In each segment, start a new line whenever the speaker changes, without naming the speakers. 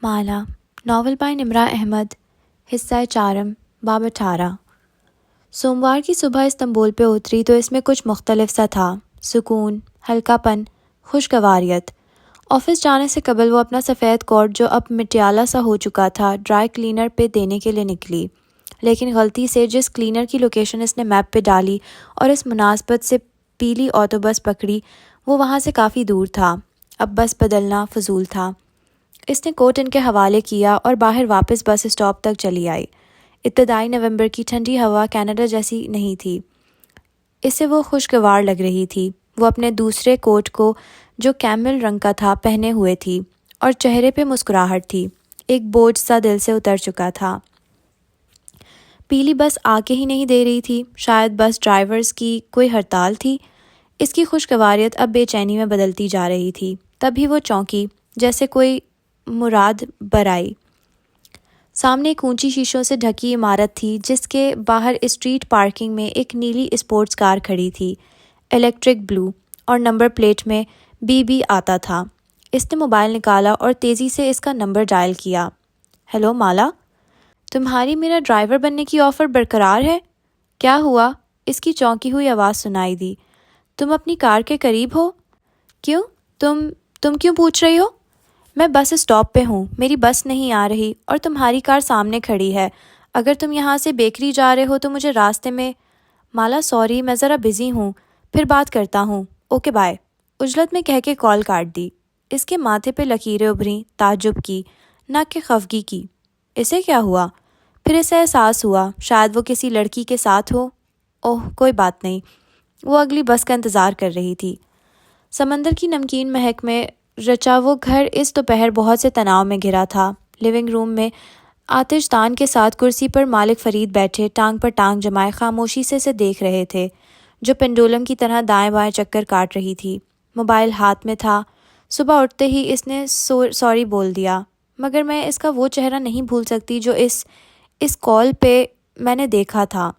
مالا novel by نمرہ احمد حصہ charm باب 18۔ سوموار کی صبح استنبول پہ اتری تو اس میں کچھ مختلف سا تھا، سکون، ہلکا پن، خوشگواریت۔ آفس جانے سے قبل وہ اپنا سفید کوٹ جو اب مٹیالہ سا ہو چکا تھا ڈرائی کلینر پہ دینے کے لیے نکلی، لیکن غلطی سے جس کلینر کی لوکیشن اس نے میپ پہ ڈالی اور اس مناسبت سے پیلی آٹو بس پکڑی وہ وہاں سے کافی دور تھا۔ اب بس بدلنا فضول تھا۔ اس نے کوٹ ان کے حوالے کیا اور باہر واپس بس اسٹاپ تک چلی آئی۔ ابتدائی نومبر کی ٹھنڈی ہوا کینیڈا جیسی نہیں تھی، اسے وہ خوشگوار لگ رہی تھی۔ وہ اپنے دوسرے کوٹ کو جو کیمل رنگ کا تھا پہنے ہوئے تھی اور چہرے پہ مسکراہٹ تھی، ایک بوجھ سا دل سے اتر چکا تھا۔ پیلی بس آکے ہی نہیں دے رہی تھی، شاید بس ڈرائیورز کی کوئی ہڑتال تھی۔ اس کی خوشگواریت اب بے چینی میں بدلتی جا رہی تھی۔ تبھی وہ چونکی، جیسے کوئی مراد برائی۔ سامنے ایک اونچی شیشوں سے ڈھکی عمارت تھی جس کے باہر اسٹریٹ پارکنگ میں ایک نیلی اسپورٹس کار کھڑی تھی، الیکٹرک بلو، اور نمبر پلیٹ میں BB آتا تھا۔ اس نے موبائل نکالا اور تیزی سے اس کا نمبر ڈائل کیا۔ ہیلو مالا، تمہاری میرا ڈرائیور بننے کی آفر برقرار ہے؟ کیا ہوا؟ اس کی چونکی ہوئی آواز سنائی دی۔ تم اپنی کار کے قریب ہو؟ کیوں؟ تم کیوں پوچھ رہی ہو؟ میں بس اسٹاپ پہ ہوں، میری بس نہیں آ رہی اور تمہاری کار سامنے کھڑی ہے۔ اگر تم یہاں سے بیکری جا رہے ہو تو مجھے راستے میں… مالا سوری، میں ذرا بزی ہوں، پھر بات کرتا ہوں، اوکے بائے، عجلت میں کہہ کے کال کاٹ دی۔ اس کے ماتھے پہ لکیریں ابھریں، تعجب کی، نہ کہ خفگی کی۔ اسے کیا ہوا؟ پھر اسے احساس ہوا شاید وہ کسی لڑکی کے ساتھ ہو۔ اوہ کوئی بات نہیں، وہ اگلی بس کا انتظار کر رہی تھی۔ سمندر کی نمکین مہک میں رچا وہ گھر اس دوپہر بہت سے تناؤ میں گھرا تھا۔ لیونگ روم میں آتش دان کے ساتھ کرسی پر مالک فرید بیٹھے ٹانگ پر ٹانگ جمائے خاموشی سے اسے دیکھ رہے تھے، جو پنڈولم کی طرح دائیں بائیں چکر کاٹ رہی تھی۔ موبائل ہاتھ میں تھا۔ صبح اٹھتے ہی اس نے سوری بول دیا، مگر میں اس کا وہ چہرہ نہیں بھول سکتی جو اس کال پہ میں نے دیکھا تھا۔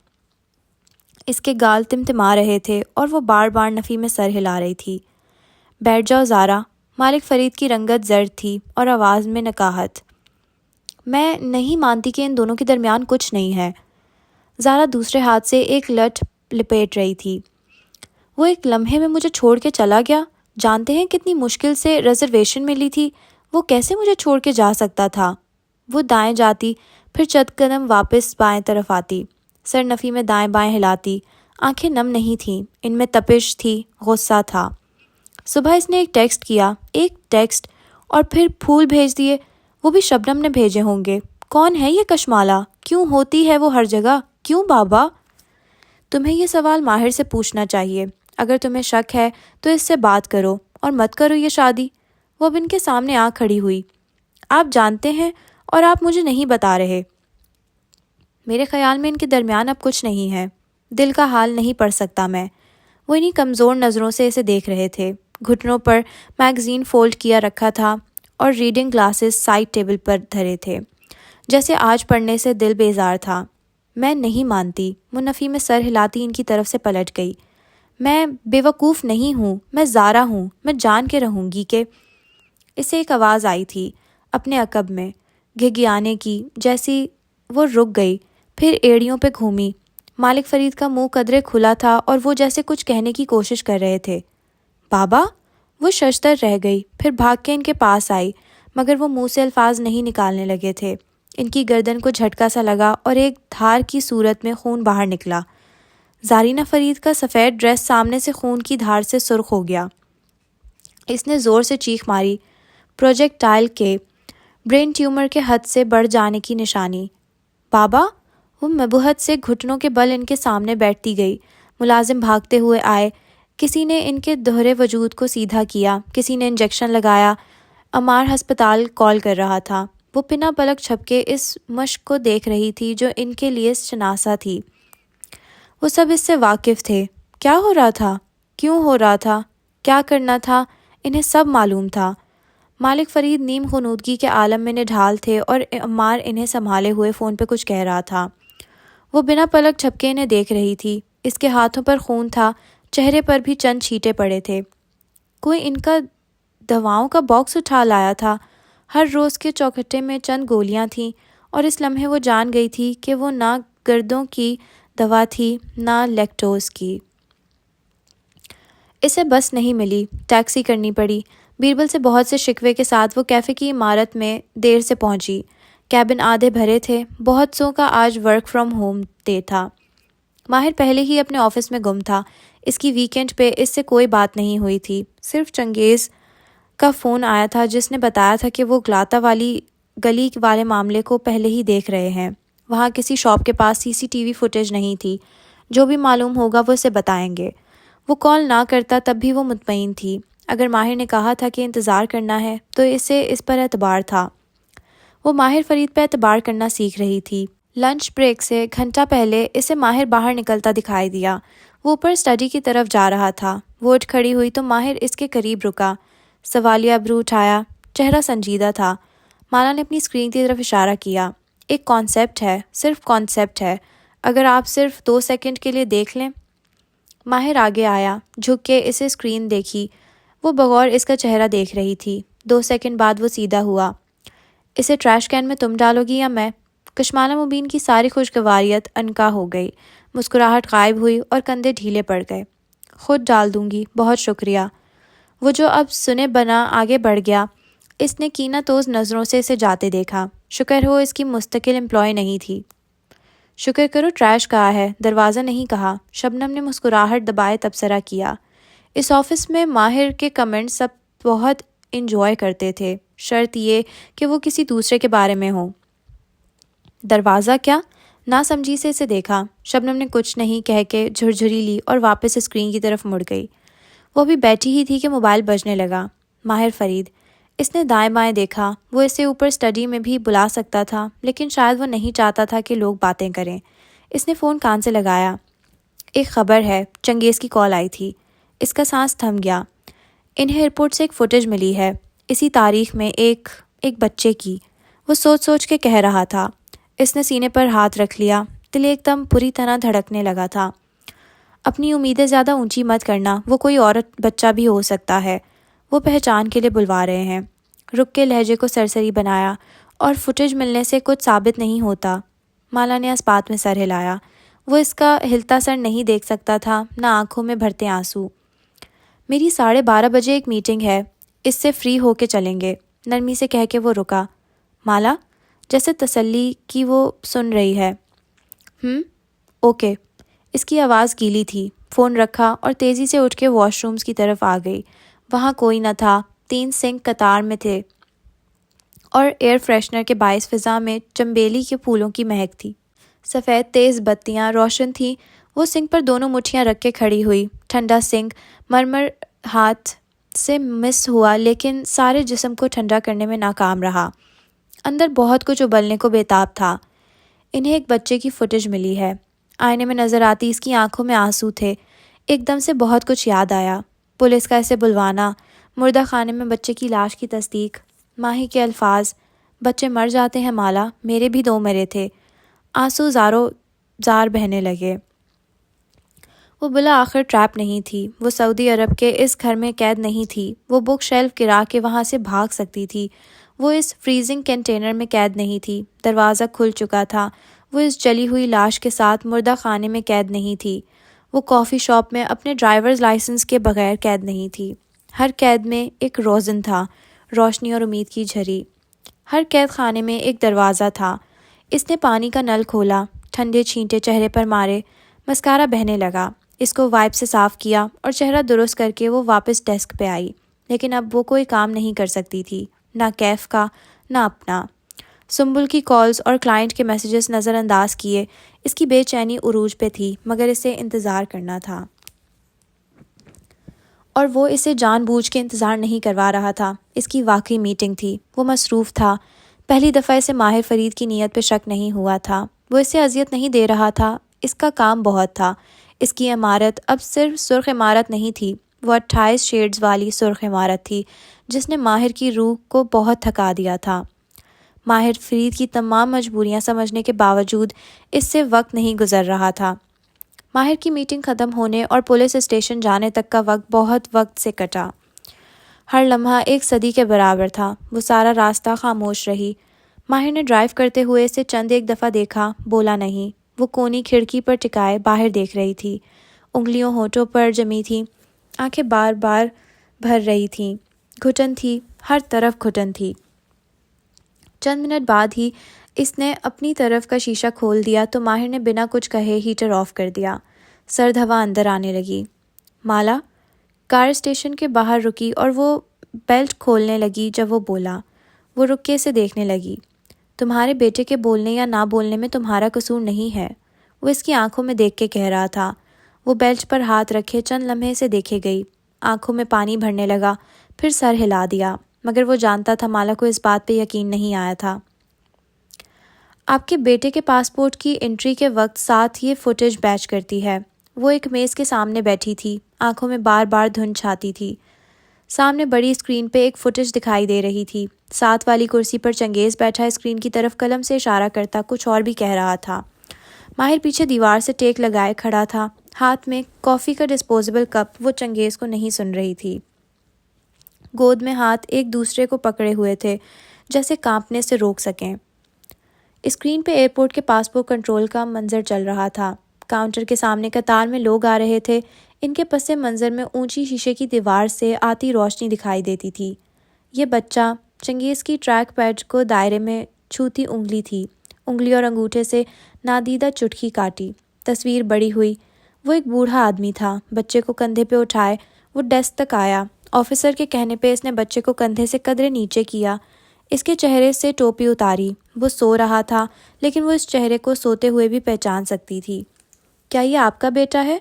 اس کے گال تمتما رہے تھے اور وہ بار بار نفی میں سر ہلا رہی تھی۔ بیٹھ جاؤ زارا۔ مالک فرید کی رنگت زرد تھی اور آواز میں نکاہت۔ میں نہیں مانتی کہ ان دونوں کے درمیان کچھ نہیں ہے۔ زارا دوسرے ہاتھ سے ایک لٹ لپیٹ رہی تھی۔ وہ ایک لمحے میں مجھے چھوڑ کے چلا گیا۔ جانتے ہیں کتنی مشکل سے ریزرویشن ملی تھی، وہ کیسے مجھے چھوڑ کے جا سکتا تھا؟ وہ دائیں جاتی، پھر چند قدم واپس بائیں طرف آتی، سر نفی میں دائیں بائیں ہلاتی، آنکھیں نم نہیں تھیں، ان میں تپش تھی، غصہ تھا۔ صبح اس نے ایک ٹیکسٹ اور پھر پھول بھیج دیے، وہ بھی شبنم نے بھیجے ہوں گے۔ کون ہے یہ کشمالہ؟ کیوں ہوتی ہے وہ ہر جگہ؟ کیوں بابا؟ تمہیں یہ سوال ماہر سے پوچھنا چاہیے۔ اگر تمہیں شک ہے تو اس سے بات کرو اور مت کرو یہ شادی۔ وہ اب ان کے سامنے آ کھڑی ہوئی۔ آپ جانتے ہیں اور آپ مجھے نہیں بتا رہے۔ میرے خیال میں ان کے درمیان اب کچھ نہیں ہے۔ دل کا حال نہیں پڑھ سکتا میں۔ وہ انہی کمزور نظروں سے اسے دیکھ رہے تھے۔ گھٹنوں پر میگزین فولڈ کیا رکھا تھا اور ریڈنگ گلاسز سائڈ ٹیبل پر دھرے تھے، جیسے آج پڑھنے سے دل بیزار تھا۔ میں نہیں مانتی، وہ نفی میں سر ہلاتی ان کی طرف سے پلٹ گئی۔ میں بے وقوف نہیں ہوں، میں زارا ہوں، میں جان کے رہوں گی کہ… اسے ایک آواز آئی تھی اپنے عقب میں، گھگیانے کی جیسی۔ وہ رک گئی، پھر ایڑیوں پہ گھومی۔ مالک فرید کا منہ قدرے کھلا تھا اور وہ جیسے کچھ کہنے کی کوشش کر رہے تھے۔ بابا؟ وہ ششدر رہ گئی، پھر بھاگ کے ان کے پاس آئی، مگر وہ منہ سے الفاظ نہیں نکالنے لگے تھے۔ ان کی گردن کو جھٹکا سا لگا اور ایک دھار کی صورت میں خون باہر نکلا۔ زارینہ فرید کا سفید ڈریس سامنے سے خون کی دھار سے سرخ ہو گیا۔ اس نے زور سے چیخ ماری، پروجیکٹائل کے برین ٹیومر کے حد سے بڑھ جانے کی نشانی۔ بابا؟ وہ مبہت سے گھٹنوں کے بل ان کے سامنے بیٹھتی گئی۔ ملازم بھاگتے ہوئے آئے، کسی نے ان کے دوہرے وجود کو سیدھا کیا، کسی نے انجیکشن لگایا۔ عمار ہسپتال کال کر رہا تھا۔ وہ بنا پلک جھپکے اس مشق کو دیکھ رہی تھی جو ان کے لیے شناسا تھی۔ وہ سب اس سے واقف تھے۔ کیا ہو رہا تھا؟ کیوں ہو رہا تھا؟ کیا کرنا تھا؟ انہیں سب معلوم تھا۔ مالک فرید نیم غنودگی کے عالم میں نڈھال تھے اور عمار انہیں سنبھالے ہوئے فون پہ کچھ کہہ رہا تھا۔ وہ بنا پلک جھپکے انہیں دیکھ رہی تھی۔ اس کے ہاتھوں پر خون تھا، چہرے پر بھی چند چھینٹے پڑے تھے۔ کوئی ان کا دواؤں کا باکس اٹھا لایا تھا۔ ہر روز کے چوکھٹے میں چند گولیاں تھیں اور اس لمحے وہ جان گئی تھی کہ وہ نہ گردوں کی دوا تھی نہ لیکٹوز کی۔ اسے بس نہیں ملی، ٹیکسی کرنی پڑی۔ بیربل سے بہت سے شکوے کے ساتھ وہ کیفے کی عمارت میں دیر سے پہنچی۔ کیبن آدھے بھرے تھے، بہت سو کا آج ورک فرام ہوم ڈے تھا۔ ماہر پہلے ہی اپنے آفس میں گم تھا۔ اس کی ویکینڈ پہ اس سے کوئی بات نہیں ہوئی تھی، صرف چنگیز کا فون آیا تھا جس نے بتایا تھا کہ وہ گلاتا والی گلی والے معاملے کو پہلے ہی دیکھ رہے ہیں۔ وہاں کسی شاپ کے پاس CCTV فوٹیج نہیں تھی، جو بھی معلوم ہوگا وہ اسے بتائیں گے۔ وہ کال نہ کرتا تب بھی وہ مطمئن تھی، اگر ماہر نے کہا تھا کہ انتظار کرنا ہے تو اسے اس پر اعتبار تھا۔ وہ ماہر فرید پہ اعتبار کرنا سیکھ رہی تھی۔ لنچ بریک سے گھنٹہ پہلے اسے ماہر باہر نکلتا دکھائی دیا۔ وہ اوپر اسٹڈی کی طرف جا رہا تھا۔ وہ اٹھ کھڑی ہوئی تو ماہر اس کے قریب رکا، سوالیہ ابرو اٹھایا، چہرہ سنجیدہ تھا۔ مالا نے اپنی اسکرین کی طرف اشارہ کیا۔ ایک کانسیپٹ ہے، صرف کانسیپٹ ہے، اگر آپ صرف 2 سیکنڈ کے لیے دیکھ لیں۔ ماہر آگے آیا، جھک کے اسے اسکرین دیکھی۔ وہ بغور اس کا چہرہ دیکھ رہی تھی۔ 2 سیکنڈ بعد وہ سیدھا ہوا۔ اسے ٹریش کین میں تم ڈالو گی یا میں؟ کشمالہ مبین کی ساری خوشگواریت عنقا ہو گئی، مسکراہٹ غائب ہوئی اور کندھے ڈھیلے پڑ گئے۔ خود ڈال دوں گی، بہت شکریہ۔ وہ جو اب سنے بنا آگے بڑھ گیا، اس نے کینہ توز نظروں سے اسے جاتے دیکھا۔ شکر ہو اس کی مستقل امپلائی نہیں تھی۔ شکر کرو ٹریش کہا ہے، دروازہ نہیں کہا۔ شبنم نے مسکراہٹ دبائے تبصرہ کیا۔ اس آفس میں ماہر کے کمنٹ سب بہت انجوائے کرتے تھے، شرط یہ کہ وہ کسی دوسرے کے بارے میں ہوں۔ دروازہ کیا؟ نا سمجھی سے اسے دیکھا۔ شبنم نے کچھ نہیں کہہ کے جھرجھری لی اور واپس اسکرین کی طرف مڑ گئی۔ وہ ابھی بیٹھی ہی تھی کہ موبائل بجنے لگا۔ ماہر فرید۔ اس نے دائیں بائیں دیکھا۔ وہ اسے اوپر اسٹڈی میں بھی بلا سکتا تھا، لیکن شاید وہ نہیں چاہتا تھا کہ لوگ باتیں کریں۔ اس نے فون کان سے لگایا۔ ایک خبر ہے، چنگیز کی کال آئی تھی۔ اس کا سانس تھم گیا۔ انہیں ایئرپورٹ سے ایک فوٹیج ملی ہے، اسی تاریخ میں ایک بچے کی۔ وہ سوچ سوچ کے کہہ رہا تھا۔ اس نے سینے پر ہاتھ رکھ لیا، دل ایک دم بری طرح دھڑکنے لگا تھا۔ اپنی امیدیں زیادہ اونچی مت کرنا، وہ کوئی عورت بچہ بھی ہو سکتا ہے، وہ پہچان کے لیے بلوا رہے ہیں۔ رک کے لہجے کو سرسری بنایا، اور فوٹیج ملنے سے کچھ ثابت نہیں ہوتا۔ مالا نے اس بات میں سر ہلایا۔ وہ اس کا ہلتا سر نہیں دیکھ سکتا تھا، نہ آنکھوں میں بھرتے آنسو۔ میری 12:30 بجے ایک میٹنگ ہے، اس سے فری ہو کے چلیں گے، نرمی سے کہہ کے وہ رکا۔ مالا؟ جیسے تسلی کی وہ سن رہی ہے۔ اوکے۔ اس کی آواز گیلی تھی۔ فون رکھا اور تیزی سے اٹھ کے واش رومز کی طرف آ گئی۔ وہاں کوئی نہ تھا، 3 سنک قطار میں تھے اور ایئر فریشنر کے باعث فضا میں چنبیلی کے پھولوں کی مہک تھی۔ سفید تیز بتیاں روشن تھیں۔ وہ سنک پر دونوں مٹھیاں رکھ کے کھڑی ہوئی۔ ٹھنڈا سنک مرمر ہاتھ سے مس ہوا، لیکن سارے جسم کو ٹھنڈا کرنے میں ناکام رہا۔ اندر بہت کچھ ابلنے کو بےتاب تھا۔ انہیں ایک بچے کی فوٹیج ملی ہے۔ آئینے میں نظر آتی اس کی آنکھوں میں آنسو تھے۔ ایک دم سے بہت کچھ یاد آیا، پولیس کا اسے بلوانا، مردہ خانے میں بچے کی لاش کی تصدیق، ماہی کے الفاظ، بچے مر جاتے ہیں مالا، میرے بھی 2 مرے تھے۔ آنسو زاروں زار بہنے لگے۔ وہ بلا آخر ٹریپ نہیں تھی، وہ سعودی عرب کے اس گھر میں قید نہیں تھی، وہ بک شیلف گرا کے وہاں سے بھاگ سکتی تھی، وہ اس فریزنگ کنٹینر میں قید نہیں تھی، دروازہ کھل چکا تھا، وہ اس جلی ہوئی لاش کے ساتھ مردہ خانے میں قید نہیں تھی، وہ کافی شاپ میں اپنے ڈرائیورز لائسنس کے بغیر قید نہیں تھی۔ ہر قید میں ایک روزن تھا، روشنی اور امید کی جھری۔ ہر قید خانے میں ایک دروازہ تھا۔ اس نے پانی کا نل کھولا، ٹھنڈے چھینٹے چہرے پر مارے، مسکارا بہنے لگا۔ اس کو وائپ سے صاف کیا اور چہرہ درست کر کے وہ واپس ڈیسک پہ آئی، لیکن اب وہ کوئی کام نہیں کر سکتی تھی، نہ کیف کا نہ اپنا۔ سنبل کی کالز اور کلائنٹ کے میسیجز نظر انداز کیے۔ اس کی بے چینی عروج پہ تھی، مگر اسے انتظار کرنا تھا، اور وہ اسے جان بوجھ کے انتظار نہیں کروا رہا تھا۔ اس کی واقعی میٹنگ تھی، وہ مصروف تھا۔ پہلی دفعہ اسے ماہر فرید کی نیت پہ شک نہیں ہوا تھا۔ وہ اسے اذیت نہیں دے رہا تھا، اس کا کام بہت تھا۔ اس کی عمارت اب صرف سرخ عمارت نہیں تھی، وہ 28 شیڈز والی سرخ عمارت تھی جس نے ماہر کی روح کو بہت تھکا دیا تھا۔ ماہر فرید کی تمام مجبوریاں سمجھنے کے باوجود اس سے وقت نہیں گزر رہا تھا۔ ماہر کی میٹنگ ختم ہونے اور پولیس اسٹیشن جانے تک کا وقت بہت وقت سے کٹا۔ ہر لمحہ ایک صدی کے برابر تھا۔ وہ سارا راستہ خاموش رہی۔ ماہر نے ڈرائیو کرتے ہوئے اسے چند ایک دفعہ دیکھا، بولا نہیں۔ وہ کونی کھڑکی پر ٹکائے باہر دیکھ رہی تھی، انگلیوں ہونٹوں پر جمی تھیں، آنکھیں بار بار بھر رہی تھیں، گھٹن تھی، ہر طرف گھٹن تھی۔ چند منٹ بعد ہی اس نے اپنی طرف کا شیشہ کھول دیا تو ماہر نے بنا کچھ کہے ہیٹر آف کر دیا۔ سرد ہوا اندر آنے لگی۔ مالا کار اسٹیشن کے باہر رکی اور وہ بیلٹ کھولنے لگی جب وہ بولا۔ وہ رک کے اسے دیکھنے لگی۔ تمہارے بیٹے کے بولنے یا نہ بولنے میں تمہارا قصور نہیں ہے، وہ اس کی آنکھوں میں دیکھ کے کہہ رہا تھا۔ وہ بیلٹ پر ہاتھ رکھے چند لمحے سے دیکھے گئی، آنکھوں میں پانی بھرنے لگا، پھر سر ہلا دیا، مگر وہ جانتا تھا مالا کو اس بات پہ یقین نہیں آیا تھا۔ آپ کے بیٹے کے پاسپورٹ کی انٹری کے وقت ساتھ یہ فوٹیج بیچ کرتی ہے۔ وہ ایک میز کے سامنے بیٹھی تھی، آنکھوں میں بار بار دھند چھاتی تھی۔ سامنے بڑی اسکرین پہ ایک فوٹیج دکھائی دے رہی تھی۔ ساتھ والی کرسی پر چنگیز بیٹھا اسکرین کی طرف قلم سے اشارہ کرتا کچھ اور بھی کہہ رہا تھا۔ ماہر پیچھے دیوار سے ٹیک لگائے کھڑا تھا، ہاتھ میں کافی کا ڈسپوزیبل کپ۔ وہ چنگیز کو نہیں سن رہی تھی۔ گود میں ہاتھ ایک دوسرے کو پکڑے ہوئے تھے، جیسے کانپنے سے روک سکیں۔ اسکرین پہ ایئرپورٹ کے پاسپورٹ کنٹرول کا منظر چل رہا تھا۔ کاؤنٹر کے سامنے قطار میں لوگ آ رہے تھے، ان کے پس منظر میں اونچی شیشے کی دیوار سے آتی روشنی دکھائی دیتی تھی۔ یہ بچہ چنگیز کی ٹریک پیڈ کو دائرے میں چھوتی انگلی تھی، انگلی اور انگوٹھے سے نادیدہ چٹکی کاٹی۔ تصویر بڑی ہوئی۔ وہ ایک بوڑھا آدمی تھا۔ بچے کو کندھے پہ اٹھائے وہ ڈیسک تک آیا۔ آفیسر کے کہنے پہ اس نے بچے کو کندھے سے قدرے نیچے کیا، اس کے چہرے سے ٹوپی اتاری۔ وہ سو رہا تھا، لیکن وہ اس چہرے کو سوتے ہوئے بھی پہچان سکتی تھی۔ کیا یہ آپ کا بیٹا ہے؟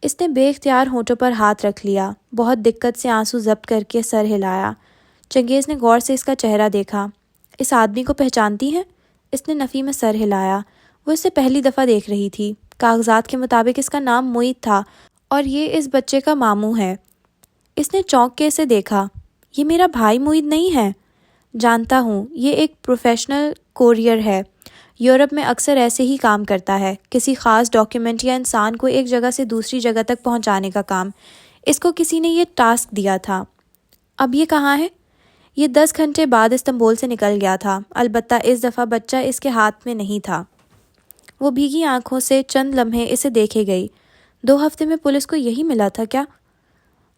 اس نے بے اختیار ہونٹوں پر ہاتھ رکھ لیا، بہت دقت سے آنسو ضبط کر کے سر ہلایا۔ چنگیز نے غور سے اس کا چہرہ دیکھا۔ اس آدمی کو پہچانتی ہیں؟ اس نے نفی میں سر ہلایا۔ وہ اسے پہلی دفعہ دیکھ رہی تھی۔ کاغذات کے مطابق اس کا نام معید تھا اور یہ اس بچے کا ماموں ہے۔ اس نے چونک کے اسے دیکھا۔ یہ میرا بھائی معید نہیں ہے؟ جانتا ہوں، یہ ایک پروفیشنل کوریئر ہے، یورپ میں اکثر ایسے ہی کام کرتا ہے، کسی خاص ڈاکیومنٹ یا انسان کو ایک جگہ سے دوسری جگہ تک پہنچانے کا کام۔ اس کو کسی نے یہ ٹاسک دیا تھا۔ اب یہ کہاں ہے؟ یہ 10 گھنٹے بعد استنبول سے نکل گیا تھا، البتہ اس دفعہ بچہ اس کے ہاتھ میں نہیں تھا۔ وہ بھیگی آنکھوں سے چند لمحے اسے دیکھے گئی۔ 2 ہفتے میں پولیس کو یہی ملا تھا کیا؟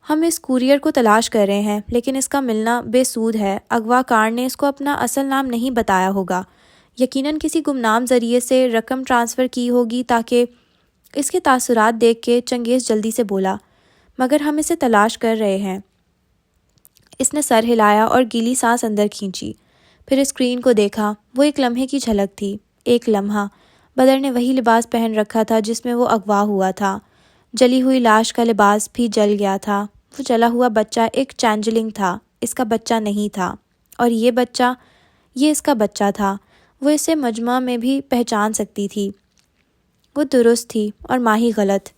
ہم اس کوریئر کو تلاش کر رہے ہیں، لیکن اس کا ملنا بے سود ہے۔ اغوا کار نے اس کو اپنا اصل نام نہیں بتایا ہوگا، یقیناً کسی گمنام ذریعے سے رقم ٹرانسفر کی ہوگی تاکہ اس کے تاثرات دیکھ کے چنگیز جلدی سے بولا، مگر ہم اسے تلاش کر رہے ہیں۔ اس نے سر ہلایا اور گیلی سانس اندر کھینچی، پھر اسکرین کو دیکھا۔ وہ ایک لمحے کی جھلک تھی، ایک لمحہ۔ بدر نے وہی لباس پہن رکھا تھا جس میں وہ اغوا ہوا تھا۔ جلی ہوئی لاش کا لباس بھی جل گیا تھا۔ وہ جلا ہوا بچہ ایک چینجلنگ تھا، اس کا بچہ نہیں تھا۔ اور یہ بچہ، یہ اس کا بچہ تھا۔ وہ اسے مجمع میں بھی پہچان سکتی تھی۔ وہ درست تھی اور ماہی غلط۔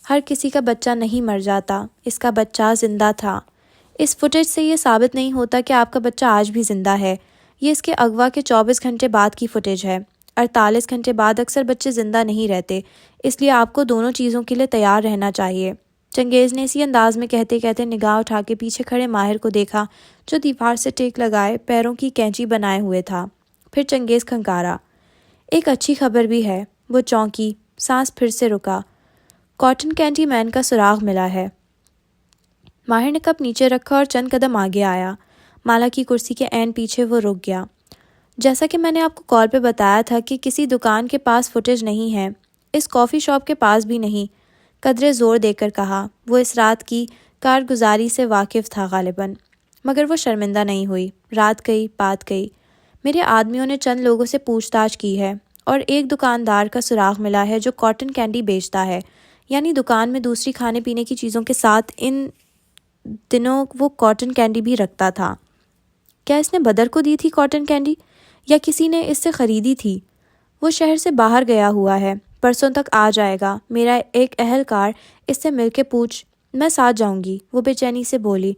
ہر کسی کا بچہ نہیں مر جاتا، اس کا بچہ زندہ تھا۔ اس فوٹیج سے یہ ثابت نہیں ہوتا کہ آپ کا بچہ آج بھی زندہ ہے۔ یہ اس کے اغوا کے 24 گھنٹے بعد کی فوٹیج ہے۔ 48 گھنٹے بعد اکثر بچے زندہ نہیں رہتے، اس لیے آپ کو دونوں چیزوں کے لیے تیار رہنا چاہیے۔ چنگیز نے اسی انداز میں کہتے کہتے نگاہ اٹھا کے پیچھے کھڑے ماہر کو دیکھا، جو دیوار سے ٹیک لگائے پیروں کی کینچی بنائے ہوئے تھا۔ پھر چنگیز کھنکارا۔ ایک اچھی خبر بھی ہے۔ وہ چونکی، سانس پھر سے رکا۔ کاٹن کینڈی مین کا سراغ ملا ہے۔ ماہر نے کپ نیچے رکھا اور چند قدم آگے آیا۔ مالا کی کرسی کے عین پیچھے وہ رک گیا۔ جیسا کہ میں نے آپ کو کال پہ بتایا تھا کہ کسی دکان کے پاس فوٹیج نہیں ہے، اس کافی شاپ کے پاس بھی نہیں، قدرے زور دے کر کہا۔ وہ اس رات کی کارگزاری سے واقف تھا غالباً، مگر وہ شرمندہ نہیں ہوئی۔ رات گئی، بات گئی۔ میرے آدمیوں نے چند لوگوں سے پوچھ تاچھ کی ہے اور ایک دکاندار کا سراغ ملا ہے جو کاٹن کینڈی بیچتا ہے، یعنی دکان میں دوسری کھانے پینے کی چیزوں کے ساتھ ان دنوں وہ کاٹن کینڈی بھی رکھتا تھا۔ کیا اس نے بدر کو دی تھی کاٹن کینڈی، یا کسی نے اس سے خریدی تھی؟ وہ شہر سے باہر گیا ہوا ہے، پرسوں تک آ جائے گا۔ میرا ایک اہلکار اس سے مل کے پوچھ، میں ساتھ جاؤں گی، وہ بے چینی سے بولی۔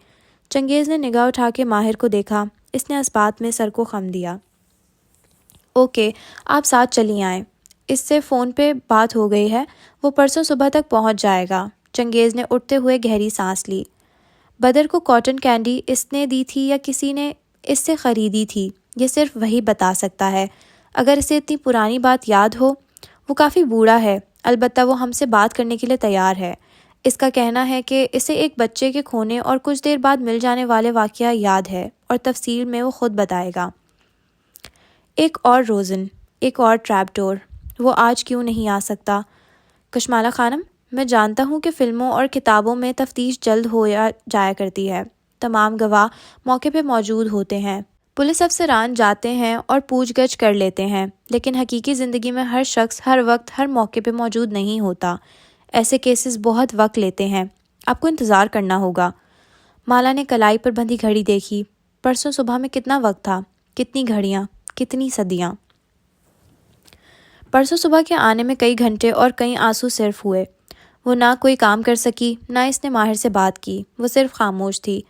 چنگیز نے نگاہ اٹھا کے ماہر کو دیکھا۔ اس نے اس بات میں سر کو خم دیا۔ اوکے، آپ ساتھ چلی آئیں، اس سے فون پہ بات ہو گئی ہے، وہ پرسوں صبح تک پہنچ جائے گا۔ چنگیز نے اٹھتے ہوئے گہری سانس لی۔ بدر کو کاٹن کینڈی اس نے دی تھی یا کسی نے اس سے خریدی تھی، یہ صرف وہی بتا سکتا ہے۔ اگر اسے اتنی پرانی بات یاد ہو، وہ کافی بوڑھا ہے، البتہ وہ ہم سے بات کرنے کے لیے تیار ہے۔ اس کا کہنا ہے کہ اسے ایک بچے کے کھونے اور کچھ دیر بعد مل جانے والے واقعہ یاد ہے، اور تفصیل میں وہ خود بتائے گا۔ ایک اور روزن، ایک اور ٹریپ ڈور، وہ آج کیوں نہیں آ سکتا؟ کشمالہ خانم، میں جانتا ہوں کہ فلموں اور کتابوں میں تفتیش جلد ہو جایا کرتی ہے، تمام گواہ موقع پہ موجود ہوتے ہیں، پولیس افسران جاتے ہیں اور پوچھ گچھ کر لیتے ہیں، لیکن حقیقی زندگی میں ہر شخص ہر وقت ہر موقع پہ موجود نہیں ہوتا۔ ایسے کیسز بہت وقت لیتے ہیں، آپ کو انتظار کرنا ہوگا۔ مالا نے کلائی پر بندھی گھڑی دیکھی۔ پرسوں صبح میں کتنا وقت تھا؟ کتنی گھڑیاں، کتنی صدیاں؟ پرسوں صبح کے آنے میں کئی گھنٹے اور کئی آنسو صرف ہوئے۔ وہ نہ کوئی کام کر سکی، نہ اس نے ماہر سے بات کی، وہ صرف خاموش تھی۔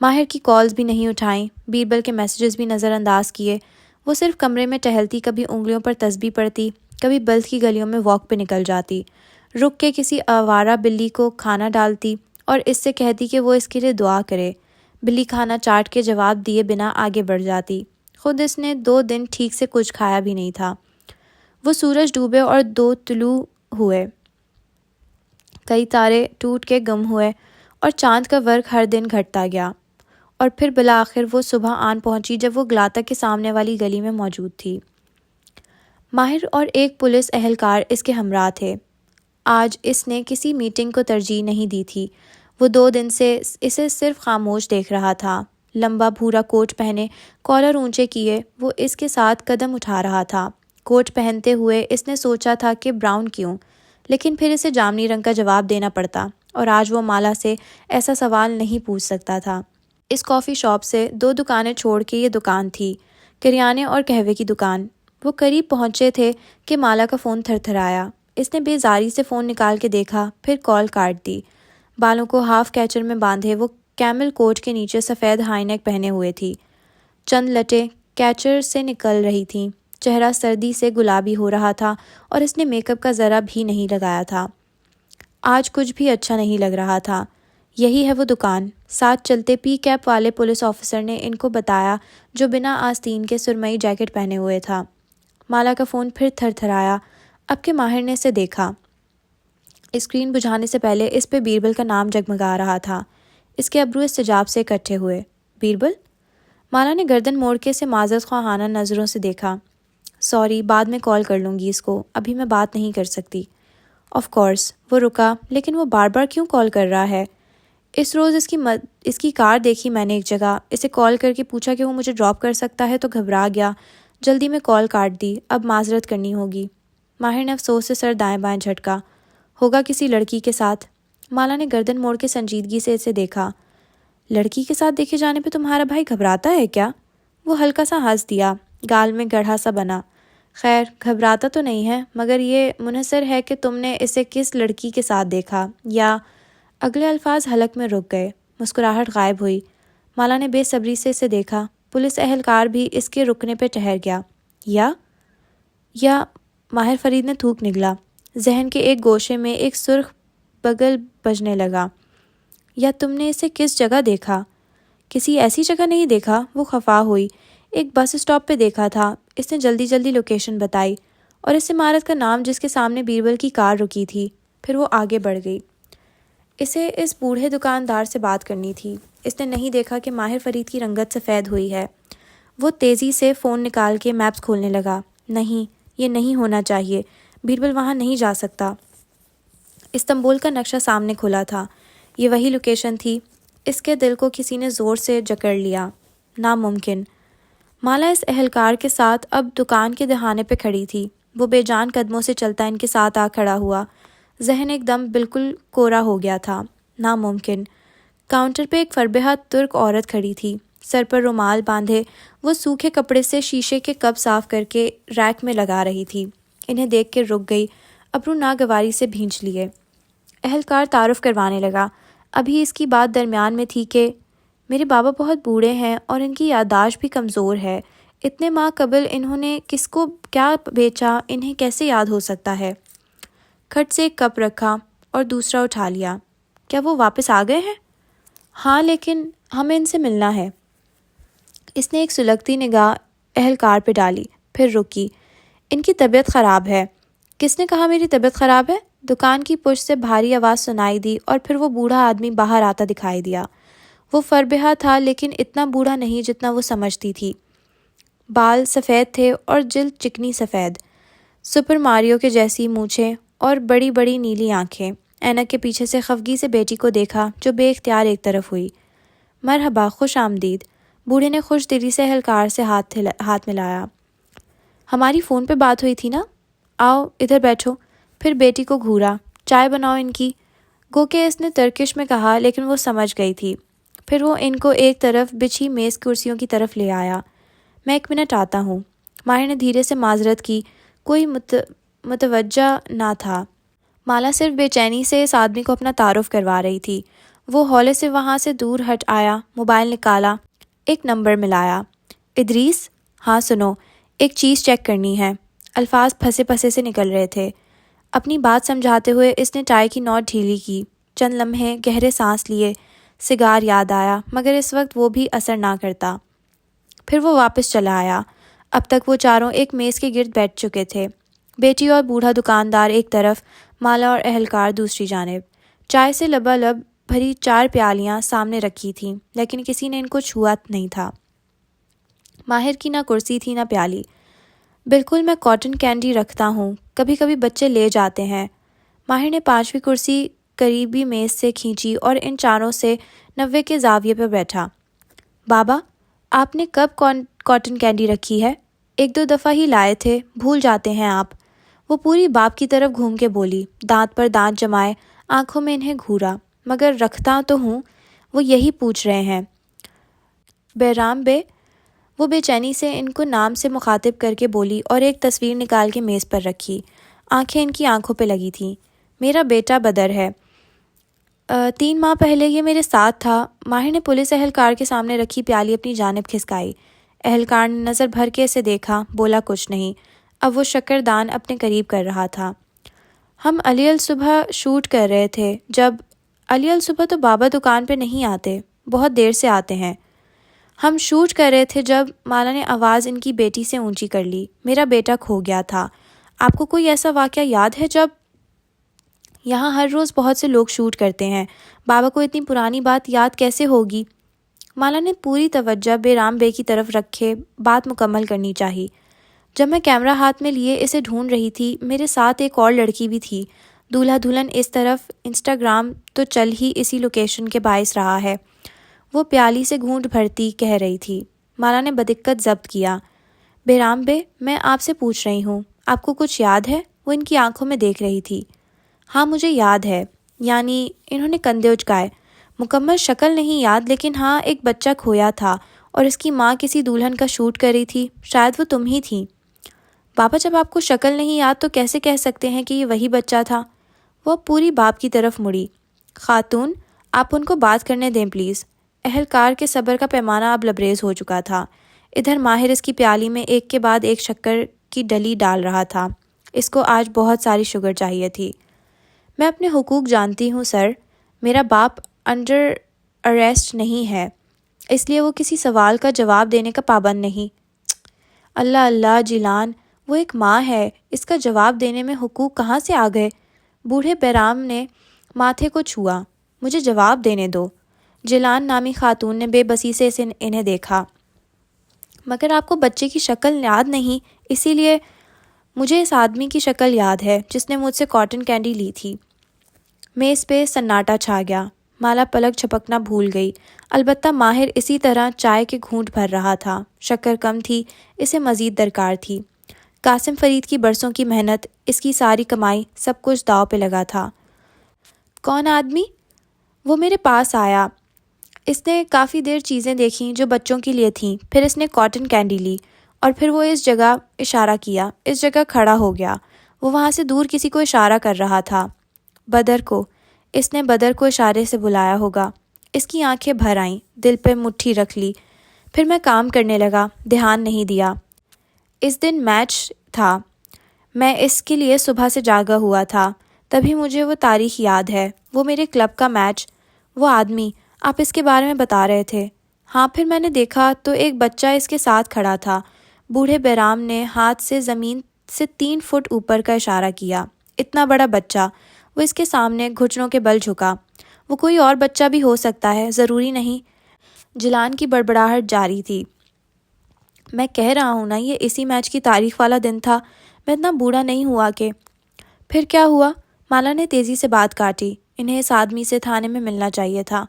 ماہر کی کالز بھی نہیں اٹھائیں، بیربل کے میسیجز بھی نظر انداز کیے۔ وہ صرف کمرے میں ٹہلتی، کبھی انگلیوں پر تسبیح پڑھتی، کبھی بلد کی گلیوں میں واک پہ نکل جاتی، رک کے کسی آوارہ بلی کو کھانا ڈالتی اور اس سے کہتی کہ وہ اس کے لیے دعا کرے۔ بلی کھانا چاٹ کے جواب دیے بنا آگے بڑھ جاتی۔ خود اس نے 2 دن ٹھیک سے کچھ کھایا بھی نہیں تھا۔ وہ سورج ڈوبے اور 2 طلوع ہوئے، کئی تارے ٹوٹ کے گم ہوئے اور چاند کا ورق ہر دن گھٹتا گیا، اور پھر بالآخر وہ صبح آن پہنچی جب وہ گلاتا کے سامنے والی گلی میں موجود تھی۔ ماہر اور ایک پولیس اہلکار اس کے ہمراہ تھے۔ آج اس نے کسی میٹنگ کو ترجیح نہیں دی تھی۔ وہ 2 دن سے اسے صرف خاموش دیکھ رہا تھا۔ لمبا بھورا کوٹ پہنے، کالر اونچے کیے، وہ اس کے ساتھ قدم اٹھا رہا تھا۔ کوٹ پہنتے ہوئے اس نے سوچا تھا کہ براؤن کیوں، لیکن پھر اسے جامنی رنگ کا جواب دینا پڑتا، اور آج وہ مالا سے ایسا سوال نہیں پوچھ سکتا تھا۔ اس کافی شاپ سے 2 دکانیں چھوڑ کے یہ دکان تھی، کریانے اور قہوے کی دکان۔ وہ قریب پہنچے تھے کہ مالا کا فون تھر تھرایا۔ اس نے بیزاری سے فون نکال کے دیکھا، پھر کال کاٹ دی۔ بالوں کو ہاف کیچر میں باندھے وہ کیمل کوٹ کے نیچے سفید ہائی نیک پہنے ہوئے تھی۔ چند لٹیں کیچر سے نکل رہی تھیں۔ چہرہ سردی سے گلابی ہو رہا تھا اور اس نے میک اپ کا ذرا بھی نہیں لگایا تھا۔ آج کچھ بھی اچھا نہیں لگ رہا تھا۔ یہی ہے وہ دکان، ساتھ چلتے پی کیپ والے پولیس آفیسر نے ان کو بتایا، جو بنا آستین کے سرمئی جیکٹ پہنے ہوئے تھا۔ مالا کا فون پھر تھر تھرایا۔ اب کے ماہر نے اسے دیکھا۔ اسکرین بجھانے سے پہلے اس پہ بیربل کا نام جگمگا رہا تھا۔ اس کے ابرو استجاب سے اکٹھے ہوئے۔ بیربل؟ مالا نے گردن موڑ کے اسے معذرت خواہانہ نظروں سے دیکھا۔ سوری، بعد میں کال کر لوں گی اس کو، ابھی میں بات نہیں کر سکتی۔ Of course. وہ رکا، لیکن وہ بار بار کیوں کال کر رہا ہے؟ اس روز اس کی کار دیکھی میں نے ایک جگہ، اسے کال کر کے پوچھا کہ وہ مجھے ڈراپ کر سکتا ہے تو گھبرا گیا، جلدی میں کال کاٹ دی، اب معذرت کرنی ہوگی۔ ماہر نے افسوس سے سر دائیں بائیں جھٹکا۔ ہوگا کسی لڑکی کے ساتھ۔ مالا نے گردن موڑ کے سنجیدگی سے اسے دیکھا۔ لڑکی کے ساتھ دیکھے جانے پہ تمہارا بھائی گھبراتا ہے کیا؟ وہ ہلکا سا ہنس دیا، گال میں گڑھا سا بنا۔ خیر، گھبراتا تو نہیں ہے، مگر یہ منحصر ہے کہ تم نے اسے کس لڑکی کے ساتھ دیکھا، یا… اگلے الفاظ حلق میں رک گئے، مسکراہٹ غائب ہوئی۔ مالا نے بے صبری سے اسے دیکھا۔ پولیس اہلکار بھی اس کے رکنے پہ ٹھہر گیا۔ یا ماہر فرید نے تھوک نگلا۔ ذہن کے ایک گوشے میں ایک سرخ بگل بجنے لگا۔ یا تم نے اسے کس جگہ دیکھا؟ کسی ایسی جگہ نہیں دیکھا، وہ خفا ہوئی۔ ایک بس اسٹاپ پہ دیکھا تھا۔ اس نے جلدی جلدی لوکیشن بتائی، اور اس عمارت کا نام جس کے سامنے بیربل کی کار رکی تھی۔ پھر وہ آگے بڑھ گئی۔ اسے اس بوڑھے دکاندار سے بات کرنی تھی۔ اس نے نہیں دیکھا کہ ماہر فرید کی رنگت سفید ہوئی ہے۔ وہ تیزی سے فون نکال کے میپس کھولنے لگا۔ نہیں، یہ نہیں ہونا چاہیے، بیربل وہاں نہیں جا سکتا۔ استنبول کا نقشہ سامنے کھلا تھا۔ یہ وہی لوکیشن تھی۔ اس کے دل کو کسی نے زور سے جکڑ لیا۔ ناممکن۔ مالا اس اہلکار کے ساتھ اب دکان کے دہانے پہ کھڑی تھی۔ وہ بے جان قدموں سے چلتا ان کے ساتھ آ کھڑا ہوا۔ ذہن ایک دم بالکل کورا ہو گیا تھا۔ ناممکن۔ کاؤنٹر پہ ایک فربہ ترک عورت کھڑی تھی، سر پر رومال باندھے۔ وہ سوکھے کپڑے سے شیشے کے کپ صاف کر کے ریک میں لگا رہی تھی۔ انہیں دیکھ کے رک گئی، ابرو ناگواری سے بھینچ لیے۔ اہلکار تعارف کروانے لگا۔ ابھی اس کی بات درمیان میں تھی کہ میرے بابا بہت بوڑھے ہیں اور ان کی یادداشت بھی کمزور ہے۔ اتنے ماہ قبل انہوں نے کس کو کیا بیچا انہیں کیسے یاد ہو سکتا ہے؟ کھٹ سے ایک کپ رکھا اور دوسرا اٹھا لیا۔ کیا وہ واپس آ گئے ہیں؟ ہاں لیکن ہمیں ان سے ملنا ہے۔ اس نے ایک سلگتی نگاہ اہلکار پہ ڈالی، پھر رکی۔ ان کی طبیعت خراب ہے۔ کس نے کہا میری طبیعت خراب ہے؟ دکان کی پشت سے بھاری آواز سنائی دی اور پھر وہ بوڑھا آدمی باہر آتا دکھائی دیا۔ وہ فربہا تھا لیکن اتنا بوڑھا نہیں جتنا وہ سمجھتی تھی۔ بال سفید تھے اور جلد چکنی سفید، سپر ماریو کے جیسی مونچھیں اور بڑی بڑی نیلی آنکھیں۔ اینک کے پیچھے سے خفگی سے بیٹی کو دیکھا جو بے اختیار ایک طرف ہوئی۔ مرحبا، خوش آمدید۔ بوڑھے نے خوش دلی سے اہلکار سے ہاتھ ملایا۔ ہماری فون پہ بات ہوئی تھی نا؟ آؤ ادھر بیٹھو۔ پھر بیٹی کو گھورا۔ چائے بناؤ ان کی۔ گو کہ اس نے ترکش میں کہا لیکن وہ سمجھ گئی تھی۔ پھر وہ ان کو ایک طرف بچھی میز کرسیوں کی طرف لے آیا۔ میں 1 منٹ آتا ہوں۔ ماہر نے دھیرے سے معذرت کی۔ کوئی متوجہ نہ تھا۔ مالا صرف بے چینی سے اس آدمی کو اپنا تعارف کروا رہی تھی۔ وہ ہولے سے وہاں سے دور ہٹ آیا، موبائل نکالا، ایک نمبر ملایا۔ ادریس؟ ہاں سنو، ایک چیز چیک کرنی ہے۔ الفاظ پھنسے پھنسے سے نکل رہے تھے۔ اپنی بات سمجھاتے ہوئے اس نے ٹائی کی نوٹ ڈھیلی کی۔ چند لمحے گہرے سانس لیے۔ سگار یاد آیا مگر اس وقت وہ بھی اثر نہ کرتا۔ پھر وہ واپس چلا آیا۔ اب تک وہ چاروں ایک میز کے گرد بیٹھ چکے تھے، بیٹی اور بوڑھا دکاندار ایک طرف، مالا اور اہلکار دوسری جانب۔ چائے سے لبالب بھری 4 پیالیاں سامنے رکھی تھیں لیکن کسی نے ان کو چھوا نہیں تھا۔ ماہر کی نہ کرسی تھی نہ پیالی۔ بالکل، میں کاٹن کینڈی رکھتا ہوں، کبھی کبھی بچے لے جاتے ہیں۔ ماہر نے 5ویں کرسی قریبی میز سے کھینچی اور ان چاروں سے 90 کے زاویے پر بیٹھا۔ بابا، آپ نے کب کاٹن کینڈی رکھی ہے؟ 1-2 دفعہ ہی لائے تھے، بھول جاتے ہیں آپ۔ وہ پوری باپ کی طرف گھوم کے بولی، دانت پر دانت جمائے، آنکھوں میں انہیں گھورا۔ مگر رکھتا تو ہوں، وہ یہی پوچھ رہے ہیں۔ بیرام بے؟ وہ بے چینی سے ان کو نام سے مخاطب کر کے بولی اور ایک تصویر نکال کے میز پر رکھی۔ آنکھیں ان کی آنکھوں پہ لگی تھیں۔ میرا بیٹا بدر ہے۔ 3 ماہ پہلے یہ میرے ساتھ تھا۔ ماہر نے پولیس اہلکار کے سامنے رکھی پیالی اپنی جانب کھسکائی۔ اہلکار نے نظر بھر کے اسے دیکھا، بولا کچھ نہیں۔ اب وہ شکردان اپنے قریب کر رہا تھا۔ ہم علی الصبح شوٹ کر رہے تھے جب علی الصبح تو بابا دکان پہ نہیں آتے، بہت دیر سے آتے ہیں۔ ہم شوٹ کر رہے تھے جب مالا نے آواز ان کی بیٹی سے اونچی کر لی۔ میرا بیٹا کھو گیا تھا۔ آپ کو کوئی ایسا واقعہ یاد ہے جب؟ یہاں ہر روز بہت سے لوگ شوٹ کرتے ہیں، بابا کو اتنی پرانی بات یاد کیسے ہوگی؟ مالا نے پوری توجہ بیرام بے کی طرف رکھے بات مکمل کرنی چاہی۔ جب میں کیمرہ ہاتھ میں لیے اسے ڈھونڈ رہی تھی، میرے ساتھ ایک اور لڑکی بھی تھی۔ دولہا دلہن اس طرف، انسٹاگرام تو چل ہی اسی لوکیشن کے باعث رہا ہے۔ وہ پیالی سے گھونٹ بھرتی کہہ رہی تھی۔ مالا نے بدقت ضبط کیا۔ بیرام بے، میں آپ سے پوچھ رہی ہوں، آپ کو کچھ یاد ہے؟ وہ ان کی آنکھوں میں دیکھ رہی تھی۔ ہاں مجھے یاد ہے، یعنی انہوں نے کندھے اچکائے۔ مکمل شکل نہیں یاد لیکن ہاں ایک بچہ کھویا تھا اور اس کی ماں کسی دلہن کا شوٹ کر رہی تھی، شاید وہ تم ہی تھیں۔ بابا جب آپ کو شکل نہیں یاد تو کیسے کہہ سکتے ہیں کہ یہ وہی بچہ تھا؟ وہ پوری باپ کی طرف مڑی۔ خاتون، آپ ان کو بات کرنے دیں پلیز۔ اہلکار کے صبر کا پیمانہ اب لبریز ہو چکا تھا۔ ادھر ماہر اس کی پیالی میں ایک کے بعد ایک شکر کی ڈلی ڈال رہا تھا۔ اس کو آج بہت ساری شوگر چاہیے تھی۔ میں اپنے حقوق جانتی ہوں سر، میرا باپ انڈر اریسٹ نہیں ہے، اس لیے وہ کسی سوال کا جواب دینے کا پابند نہیں۔ اللہ اللہ جیلان، وہ ایک ماں ہے، اس کا جواب دینے میں حقوق کہاں سے آ گئے؟ بوڑھے بیرام نے ماتھے کو چھوا۔ مجھے جواب دینے دو۔ جیلان نامی خاتون نے بے بسی سے انہیں دیکھا۔ مگر آپ کو بچے کی شکل یاد نہیں، اسی لیے مجھے اس آدمی کی شکل یاد ہے جس نے مجھ سے کاٹن کینڈی لی تھی۔ میز پہ سناٹا چھا گیا۔ مالا پلک جھپکنا بھول گئی۔ البتہ ماہر اسی طرح چائے کے گھونٹ بھر رہا تھا۔ شکر کم تھی، اسے مزید درکار تھی۔ قاسم فرید کی برسوں کی محنت، اس کی ساری کمائی، سب کچھ داؤ پہ لگا تھا۔ کون آدمی؟ وہ میرے پاس آیا۔ اس نے کافی دیر چیزیں دیکھیں جو بچوں کے لیے تھیں، پھر اس نے کاٹن کینڈی لی اور پھر وہ اس جگہ اشارہ کیا، اس جگہ کھڑا ہو گیا۔ وہ وہاں سے دور کسی کو اشارہ کر رہا تھا۔ بدر کو۔ اس نے بدر کو اشارے سے بلایا ہوگا۔ اس کی آنکھیں بھر آئیں، دل پہ مٹھی رکھ لی۔ پھر میں کام کرنے لگا، دھیان نہیں دیا۔ اس دن میچ تھا، میں اس کے لیے صبح سے جاگا ہوا تھا، تبھی مجھے وہ تاریخ یاد ہے، وہ میرے کلب کا میچ۔ وہ آدمی، آپ اس کے بارے میں بتا رہے تھے۔ ہاں، پھر میں نے دیکھا تو ایک بچہ اس کے ساتھ کھڑا تھا۔ بوڑھے بیرام نے ہاتھ سے زمین سے 3 فٹ اوپر کا اشارہ کیا۔ اتنا بڑا بچہ، وہ اس کے سامنے گھٹنوں کے بل جھکا۔ وہ کوئی اور بچہ بھی ہو سکتا ہے، ضروری نہیں۔ جیلان کی بڑبڑاہٹ جاری تھی۔ میں کہہ رہا ہوں نا، یہ اسی میچ کی تاریخ والا دن تھا۔ میں اتنا بوڑھا نہیں ہوا کہ… پھر کیا ہوا؟ مالا نے تیزی سے بات کاٹی۔ انہیں اس آدمی سے تھانے میں ملنا چاہیے تھا۔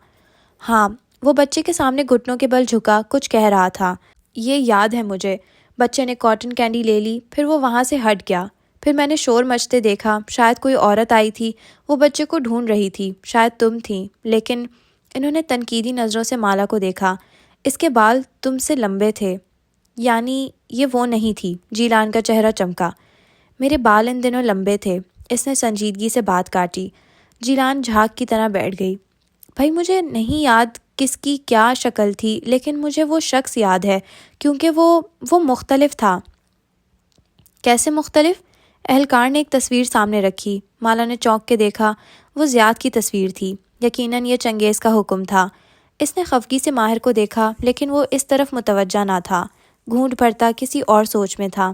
ہاں، وہ بچے کے سامنے گھٹنوں کے بل جھکا کچھ کہہ رہا تھا۔ یہ یاد ہے مجھے۔ بچے نے کاٹن کینڈی لے لی، پھر وہ وہاں سے ہٹ گیا۔ پھر میں نے شور مچتے دیکھا، شاید کوئی عورت آئی تھی، وہ بچے کو ڈھونڈ رہی تھی، شاید تم تھی۔ لیکن انہوں نے تنقیدی نظروں سے مالا کو دیکھا۔ اس کے بال تم سے لمبے تھے، یعنی یہ وہ نہیں تھی۔ جیلان کا چہرہ چمکا۔ میرے بال ان دنوں لمبے تھے، اس نے سنجیدگی سے بات کاٹی۔ جیلان جھاگ کی طرح بیٹھ گئی۔ بھائی، مجھے نہیں یاد کس کی کیا شکل تھی، لیکن مجھے وہ شخص یاد ہے، کیونکہ وہ مختلف تھا۔ کیسے مختلف؟ اہلکار نے ایک تصویر سامنے رکھی۔ مالا نے چونک کے دیکھا۔ وہ زیاد کی تصویر تھی۔ یقیناً یہ چنگیز کا حکم تھا۔ اس نے خفگی سے ماہر کو دیکھا، لیکن وہ اس طرف متوجہ نہ تھا۔ گھونٹ بھرتا کسی اور سوچ میں تھا۔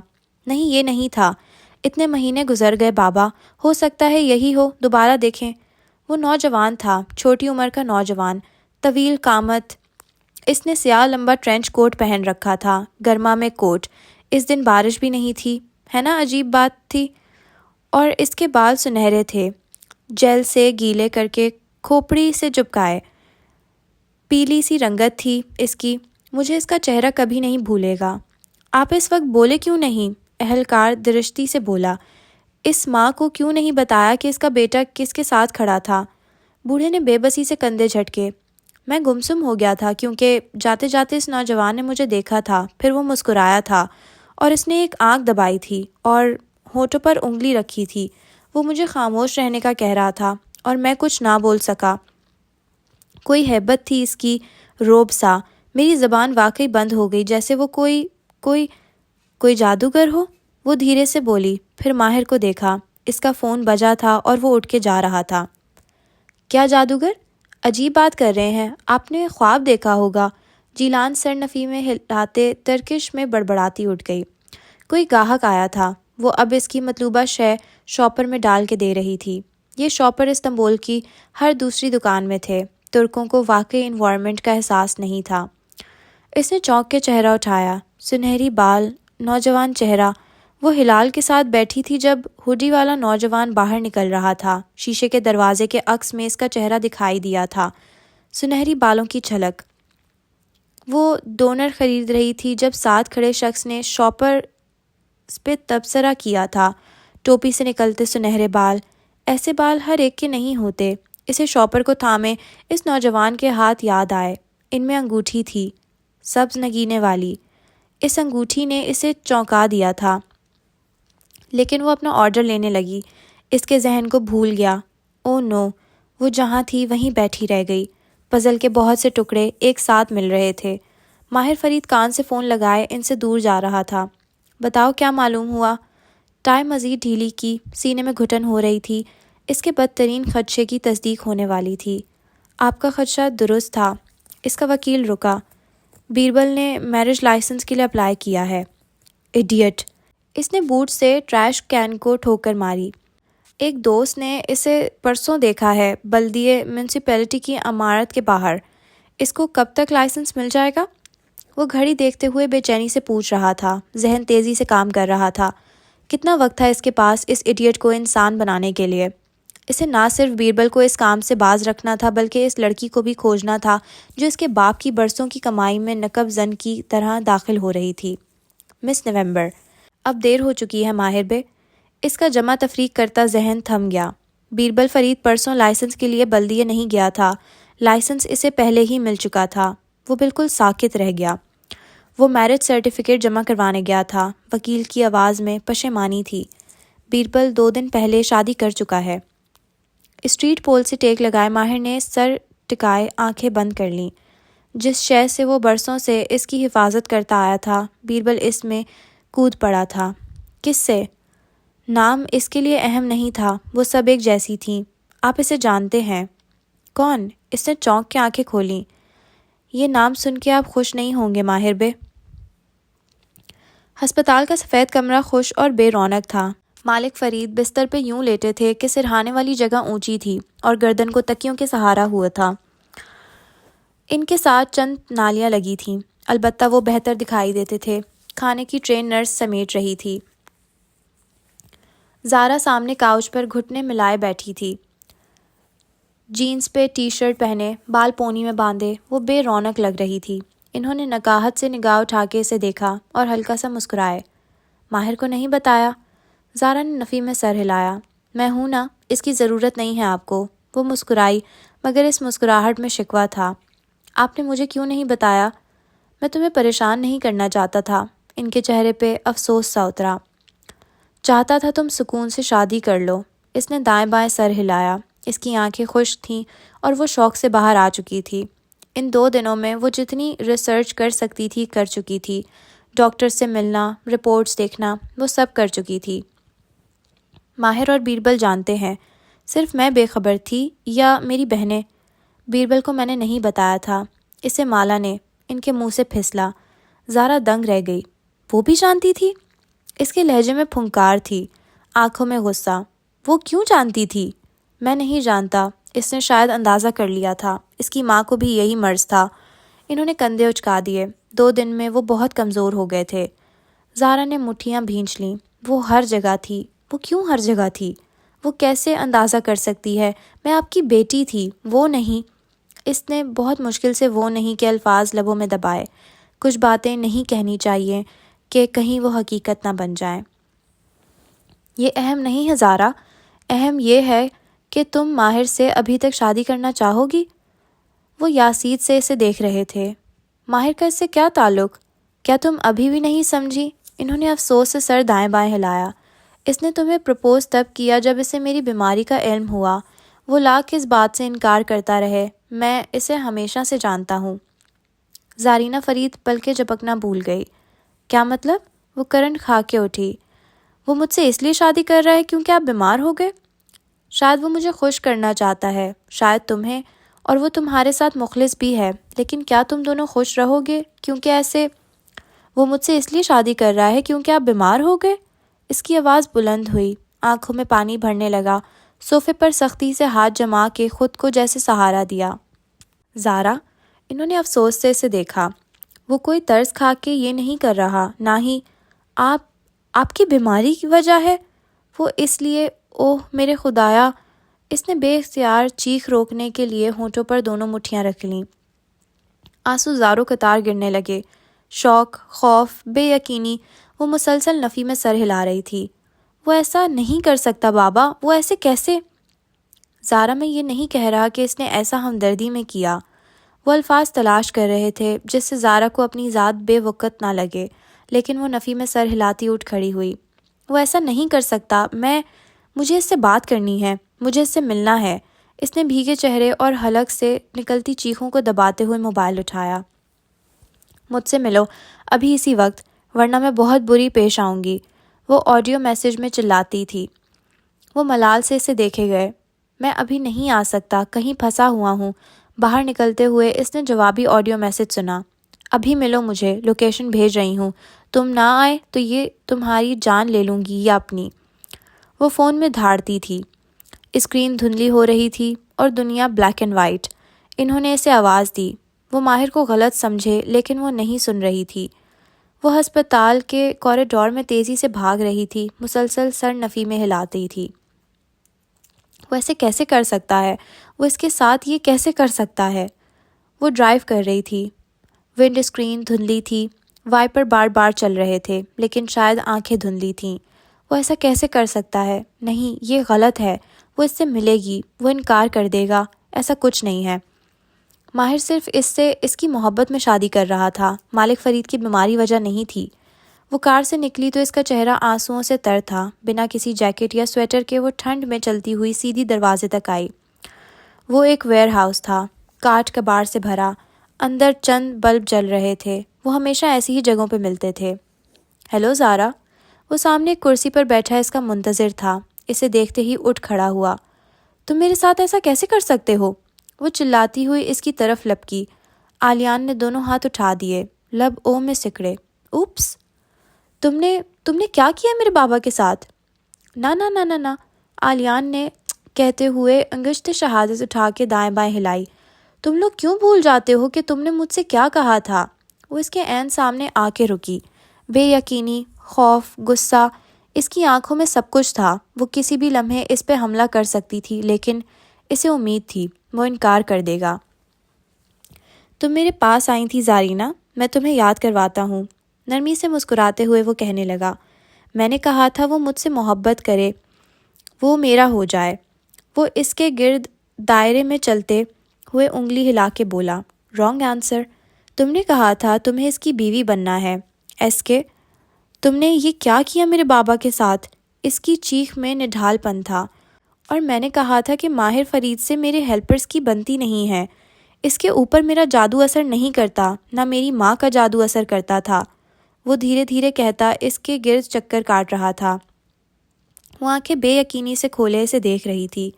نہیں، یہ نہیں تھا۔ اتنے مہینے گزر گئے بابا، ہو سکتا ہے یہی ہو، دوبارہ دیکھیں۔ وہ نوجوان تھا، چھوٹی عمر کا نوجوان، طویل قامت۔ اس نے سیاہ لمبا ٹرینچ کوٹ پہن رکھا تھا، گرما میں کوٹ۔ اس دن بارش بھی نہیں تھی، ہے نا؟ عجیب بات تھی۔ اور اس کے بال سنہرے تھے، جیل سے گیلے کر کے کھوپڑی سے چپکائے۔ پیلی سی رنگت تھی اس کی۔ مجھے اس کا چہرہ کبھی نہیں بھولے گا۔ آپ اس وقت بولے کیوں نہیں؟ اہلکار درشتی سے بولا۔ اس ماں کو کیوں نہیں بتایا کہ اس کا بیٹا کس کے ساتھ کھڑا تھا؟ بوڑھے نے بے بسی سے کندھے جھٹکے۔ میں گمسم ہو گیا تھا، کیونکہ جاتے جاتے اس نوجوان نے مجھے دیکھا تھا، پھر وہ مسکرایا تھا، اور اس نے ایک آنکھ دبائی تھی اور ہونٹوں پر انگلی رکھی تھی۔ وہ مجھے خاموش رہنے کا کہہ رہا تھا، اور میں کچھ نہ بول سکا۔ کوئی ہیبت تھی اس کی، روب سا۔ میری زبان واقعی بند ہو گئی، جیسے وہ کوئی جادوگر ہو۔ وہ دھیرے سے بولی، پھر ماہر کو دیکھا۔ اس کا فون بجا تھا اور وہ اٹھ کے جا رہا تھا۔ کیا جادوگر؟ عجیب بات کر رہے ہیں، آپ نے خواب دیکھا ہوگا۔ جیلان سر نفی میں ہلاتے ترکش میں بڑبڑاتی اٹھ گئی۔ کوئی گاہک آیا تھا، وہ اب اس کی مطلوبہ شے شاپر میں ڈال کے دے رہی تھی۔ یہ شاپر استنبول کی ہر دوسری دکان میں تھے۔ ترکوں کو واقعی انوائرمنٹ کا احساس نہیں تھا۔ اس نے چونک کے چہرہ اٹھایا۔ سنہری بال، نوجوان چہرہ۔ وہ ہلال کے ساتھ بیٹھی تھی جب ہوڈی والا نوجوان باہر نکل رہا تھا۔ شیشے کے دروازے کے عکس میں اس کا چہرہ دکھائی دیا تھا، سنہری بالوں کی جھلک۔ وہ ڈونر خرید رہی تھی جب ساتھ کھڑے شخص نے شاپر پہ تبصرہ کیا تھا۔ ٹوپی سے نکلتے سنہرے بال، ایسے بال ہر ایک کے نہیں ہوتے۔ اسے شاپر کو تھامے اس نوجوان کے ہاتھ یاد آئے۔ ان میں انگوٹھی تھی، سبز نگینے والی۔ اس انگوٹھی نے اسے چونکا دیا تھا۔ لیکن وہ اپنا آرڈر لینے لگی۔ اس کے ذہن کو بھول گیا۔ او نو، وہ جہاں تھی وہیں بیٹھی رہ گئی۔ پزل کے بہت سے ٹکڑے ایک ساتھ مل رہے تھے۔ ماہر فرید کان سے فون لگائے ان سے دور جا رہا تھا۔ بتاؤ، کیا معلوم ہوا؟ ٹائی مزید ڈھیلی کی، سینے میں گھٹن ہو رہی تھی۔ اس کے بدترین خدشے کی تصدیق ہونے والی تھی۔ آپ کا خدشہ درست تھا۔ اس کا وکیل رکا۔ بیربل نے میرج لائسنس کے لیے اپلائی کیا ہے۔ ایڈیٹ! اس نے بوٹ سے ٹریش کین کو ٹھوکر ماری۔ ایک دوست نے اسے پرسوں دیکھا ہے، بلدیہ میونسپلٹی کی عمارت کے باہر۔ اس کو کب تک لائسنس مل جائے گا؟ وہ گھڑی دیکھتے ہوئے بے چینی سے پوچھ رہا تھا۔ ذہن تیزی سے کام کر رہا تھا۔ کتنا وقت تھا اس کے پاس اس ایڈیٹ کو انسان بنانے کے لیے؟ اسے نہ صرف بیربل کو اس کام سے باز رکھنا تھا، بلکہ اس لڑکی کو بھی کھوجنا تھا جو اس کے باپ کی برسوں کی کمائی میں نقب زن کی طرح داخل ہو رہی تھی۔ مس نومبر، اب دیر ہو چکی ہے ماہر بے۔ اس کا جمع تفریق کرتا ذہن تھم گیا۔ بیربل فرید پرسوں لائسنس کے لیے بلدیہ نہیں گیا تھا۔ لائسنس اسے پہلے ہی مل چکا تھا۔ وہ بالکل ساکت رہ گیا۔ وہ میرج سرٹیفکیٹ جمع کروانے گیا تھا۔ وکیل کی آواز میں پشیمانی تھی۔ بیربل 2 دن پہلے شادی کر چکا ہے۔ اسٹریٹ پول سے ٹیک لگائے ماہر نے سر ٹکائے آنکھیں بند کر لیں۔ جس شے سے وہ برسوں سے اس کی حفاظت کرتا آیا تھا، بیربل اس میں کود پڑا تھا۔ کس سے؟ نام اس کے لیے اہم نہیں تھا، وہ سب ایک جیسی تھیں۔ آپ اسے جانتے ہیں؟ کون؟ اس نے چونک کے آنکھیں کھولیں۔ یہ نام سن کے آپ خوش نہیں ہوں گے ماہر بے۔ ہسپتال کا سفید کمرہ خوش اور بے رونق تھا۔ مالک فرید بستر پہ یوں لیٹے تھے کہ سرہانے والی جگہ اونچی تھی اور گردن کو تکیوں کے سہارا ہوا تھا۔ ان کے ساتھ چند نالیاں لگی تھیں، البتہ وہ بہتر دکھائی دیتے تھے۔ کھانے کی ٹرے نرس سمیٹ رہی تھی۔ زارا سامنے کاؤچ پر گھٹنے ملائے بیٹھی تھی، جینز پہ ٹی شرٹ پہنے، بال پونی میں باندھے، وہ بے رونق لگ رہی تھی۔ انہوں نے نکاہت سے نگاہ اٹھا کے اسے دیکھا اور ہلکا سا مسکرائے۔ ماہر کو نہیں بتایا؟ زارا نے نفی میں سر ہلایا۔ میں ہوں نا، اس کی ضرورت نہیں ہے آپ کو۔ وہ مسکرائی، مگر اس مسکراہٹ میں شکوہ تھا۔ آپ نے مجھے کیوں نہیں بتایا؟ میں تمہیں پریشان نہیں کرنا چاہتا تھا۔ ان کے چہرے پہ افسوس سا اترا۔ چاہتا تھا تم سکون سے شادی کر لو۔ اس نے دائیں بائیں سر ہلایا۔ اس کی آنکھیں خشک تھیں اور وہ شوق سے باہر آ چکی تھی۔ ان 2 دنوں میں وہ جتنی ریسرچ کر سکتی تھی کر چکی تھی۔ ڈاکٹر سے ملنا، رپورٹس دیکھنا، وہ سب کر چکی تھی۔ ماہر اور بیربل جانتے ہیں، صرف میں بے خبر تھی یا میری بہنیں؟ بیربل کو میں نے نہیں بتایا تھا، اسے مالا نے۔ ان کے منہ سے پھسلا۔ زارا دنگ رہ گئی۔ وہ بھی جانتی تھی؟ اس کے لہجے میں پھنکار تھی، آنکھوں میں غصہ۔ وہ کیوں جانتی تھی؟ میں نہیں جانتا۔ اس نے شاید اندازہ کر لیا تھا، اس کی ماں کو بھی یہی مرض تھا۔ انہوں نے کندھے اچکا دیے۔ 2 دن میں وہ بہت کمزور ہو گئے تھے۔ زارا نے مٹھیاں بھینچ لیں۔ وہ ہر جگہ تھی۔ وہ کیوں ہر جگہ تھی؟ وہ کیسے اندازہ کر سکتی ہے؟ میں آپ کی بیٹی تھی، وہ نہیں۔ اس نے بہت مشکل سے وہ نہیں کے الفاظ لبوں میں دبائے۔ کچھ باتیں نہیں کہنی چاہیے کہ کہیں وہ حقیقت نہ بن جائیں۔ یہ اہم نہیں ہے زارا، اہم یہ ہے کہ تم ماہر سے ابھی تک شادی کرنا چاہو گی؟ وہ یاسید سے اسے دیکھ رہے تھے۔ ماہر کا اس سے کیا تعلق؟ کیا تم ابھی بھی نہیں سمجھی؟ انہوں نے افسوس سے سر دائیں بائیں ہلایا۔ اس نے تمہیں پرپوز تب کیا جب اسے میری بیماری کا علم ہوا۔ وہ لاکھ اس بات سے انکار کرتا رہے۔ میں اسے ہمیشہ سے جانتا ہوں۔ زارینہ فرید پلکیں جھپکنا بھول گئی۔ کیا مطلب؟ وہ کرنٹ کھا کے اٹھی۔ وہ مجھ سے اس لیے شادی کر رہا ہے کیونکہ آپ بیمار ہو گئے؟ شاید وہ مجھے خوش کرنا چاہتا ہے، شاید تمہیں، اور وہ تمہارے ساتھ مخلص بھی ہے، لیکن کیا تم دونوں خوش رہو گے؟ کیونکہ ایسے وہ مجھ سے اس لیے شادی کر رہا ہے کیونکہ آپ بیمار ہو گئے؟ اس کی آواز بلند ہوئی، آنکھوں میں پانی بھرنے لگا۔ صوفے پر سختی سے ہاتھ جما کے خود کو جیسے سہارا دیا۔ زارا، انہوں نے افسوس سے اسے دیکھا۔ وہ کوئی طرز کھا کے یہ نہیں کر رہا، نہ ہی آپ کی بیماری کی وجہ ہے؟ وہ اس لیے، اوہ میرے خدایا! اس نے بے اختیار چیخ روکنے کے لیے ہونٹوں پر دونوں مٹھیاں رکھ لیں۔ آنسو زاروں قطار گرنے لگے۔ شوق، خوف، بے یقینی۔ وہ مسلسل نفی میں سر ہلا رہی تھی۔ وہ ایسا نہیں کر سکتا بابا، وہ ایسے کیسے؟ زارا، میں یہ نہیں کہہ رہا کہ اس نے ایسا ہمدردی میں کیا۔ وہ الفاظ تلاش کر رہے تھے جس سے زارا کو اپنی ذات بے وقت نہ لگے، لیکن وہ نفی میں سر ہلاتی اٹھ کھڑی ہوئی۔ وہ ایسا نہیں کر سکتا۔ مجھے اس سے بات کرنی ہے، مجھے اس سے ملنا ہے۔ اس نے بھیگے چہرے اور حلق سے نکلتی چیخوں کو دباتے ہوئے موبائل اٹھایا۔ مجھ سے ملو، ابھی اسی وقت، ورنہ میں بہت بری پیش آؤں گی، وہ آڈیو میسج میں چلاتی تھی۔ وہ ملال سے اسے دیکھے گئے۔ میں ابھی نہیں آ سکتا، کہیں پھنسا ہوا ہوں۔ باہر نکلتے ہوئے اس نے جوابی آڈیو میسج سنا۔ ابھی ملو مجھے، لوکیشن بھیج رہی ہوں، تم نہ آئے تو یہ تمہاری جان لے لوں گی یا اپنی۔ وہ فون میں دھاڑتی تھی۔ اسکرین دھندلی ہو رہی تھی اور دنیا بلیک اینڈ وائٹ۔ انہوں نے اسے آواز دی۔ وہ ماہر کو غلط سمجھے، لیکن وہ نہیں سن رہی تھی۔ وہ ہسپتال کے کوریڈور میں تیزی سے بھاگ رہی تھی، مسلسل سر نفی میں ہلاتی تھی۔ وہ ایسے کیسے کر سکتا ہے؟ وہ اس کے ساتھ یہ کیسے کر سکتا ہے؟ وہ ڈرائیو کر رہی تھی۔ ونڈ اسکرین دھندلی تھی، وائپر بار بار چل رہے تھے، لیکن شاید آنکھیں دھندلی تھیں۔ وہ ایسا کیسے کر سکتا ہے؟ نہیں، یہ غلط ہے۔ وہ اس سے ملے گی، وہ انکار کر دے گا، ایسا کچھ نہیں ہے۔ ماہر صرف اس کی محبت میں شادی کر رہا تھا، مالک فرید کی بیماری وجہ نہیں تھی۔ وہ کار سے نکلی تو اس کا چہرہ آنسوؤں سے تر تھا۔ بنا کسی جیکٹ یا سویٹر کے وہ ٹھنڈ میں چلتی ہوئی سیدھی دروازے تک آئی۔ وہ ایک ویئر ہاؤس تھا، کاٹھ کباڑ سے بھرا، اندر چند بلب جل رہے تھے۔ وہ ہمیشہ ایسی ہی جگہوں پہ ملتے تھے۔ ہیلو زارا۔ وہ سامنے ایک کرسی پر بیٹھا اس کا منتظر تھا۔ اسے دیکھتے ہی اٹھ کھڑا ہوا۔ تم میرے ساتھ ایسا کیسے کر سکتے ہو؟ وہ چلاتی ہوئی اس کی طرف لپکی۔ آلیان نے دونوں ہاتھ اٹھا دیے، لب او میں سکڑے۔ اوپس، تم نے کیا کیا میرے بابا کے ساتھ؟ نہ نہ نہ نہ نہ، آلیان نے کہتے ہوئے انگشت شہادت اٹھا کے دائیں بائیں ہلائی۔ تم لوگ کیوں بھول جاتے ہو کہ تم نے مجھ سے کیا کہا تھا؟ وہ اس کے عین سامنے آ کے رکی، بے یقینی، خوف، غصہ، اس کی آنکھوں میں سب کچھ تھا۔ وہ کسی بھی لمحے اس پہ حملہ کر سکتی تھی، لیکن اسے امید تھی وہ انکار کر دے گا۔ تم میرے پاس آئی تھی زارینہ، میں تمہیں یاد کرواتا ہوں، نرمی سے مسکراتے ہوئے وہ کہنے لگا۔ میں نے کہا تھا وہ مجھ سے محبت کرے، وہ میرا ہو جائے۔ وہ اس کے گرد دائرے میں چلتے ہوئے انگلی ہلا کے بولا، رانگ آنسر، تم نے کہا تھا تمہیں اس کی بیوی بننا ہے۔ ایس کے، تم نے یہ کیا کیا میرے بابا کے ساتھ؟ اس کی چیخ میں نڈھال پن تھا۔ اور میں نے کہا تھا کہ ماہر فرید سے میرے ہیلپرز کی بنتی نہیں ہے، اس کے اوپر میرا جادو اثر نہیں کرتا، نہ میری ماں کا جادو اثر کرتا تھا۔ وہ دھیرے دھیرے کہتا اس کے گرد چکر کاٹ رہا تھا۔ وہ آنکھیں بے یقینی سے کھولے اسے دیکھ رہی تھی۔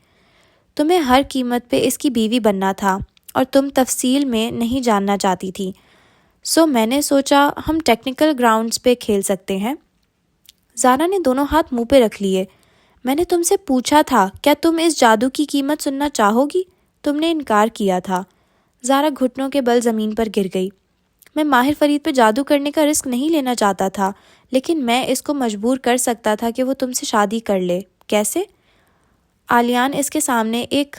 تمہیں ہر قیمت پہ اس کی بیوی بننا تھا اور تم تفصیل میں نہیں جاننا چاہتی تھی، سو میں نے سوچا ہم ٹیکنیکل گراؤنڈز پہ کھیل سکتے ہیں۔ زارا نے دونوں ہاتھ منہ پہ رکھ لیے۔ میں نے تم سے پوچھا تھا کیا تم اس جادو کی قیمت سننا چاہو گی؟ تم نے انکار کیا تھا۔ زارا گھٹنوں کے بل زمین پر گر گئی۔ میں ماہر فرید پہ جادو کرنے کا رسک نہیں لینا چاہتا تھا، لیکن میں اس کو مجبور کر سکتا تھا کہ وہ تم سے شادی کر لے۔ کیسے؟ آلیان اس کے سامنے ایک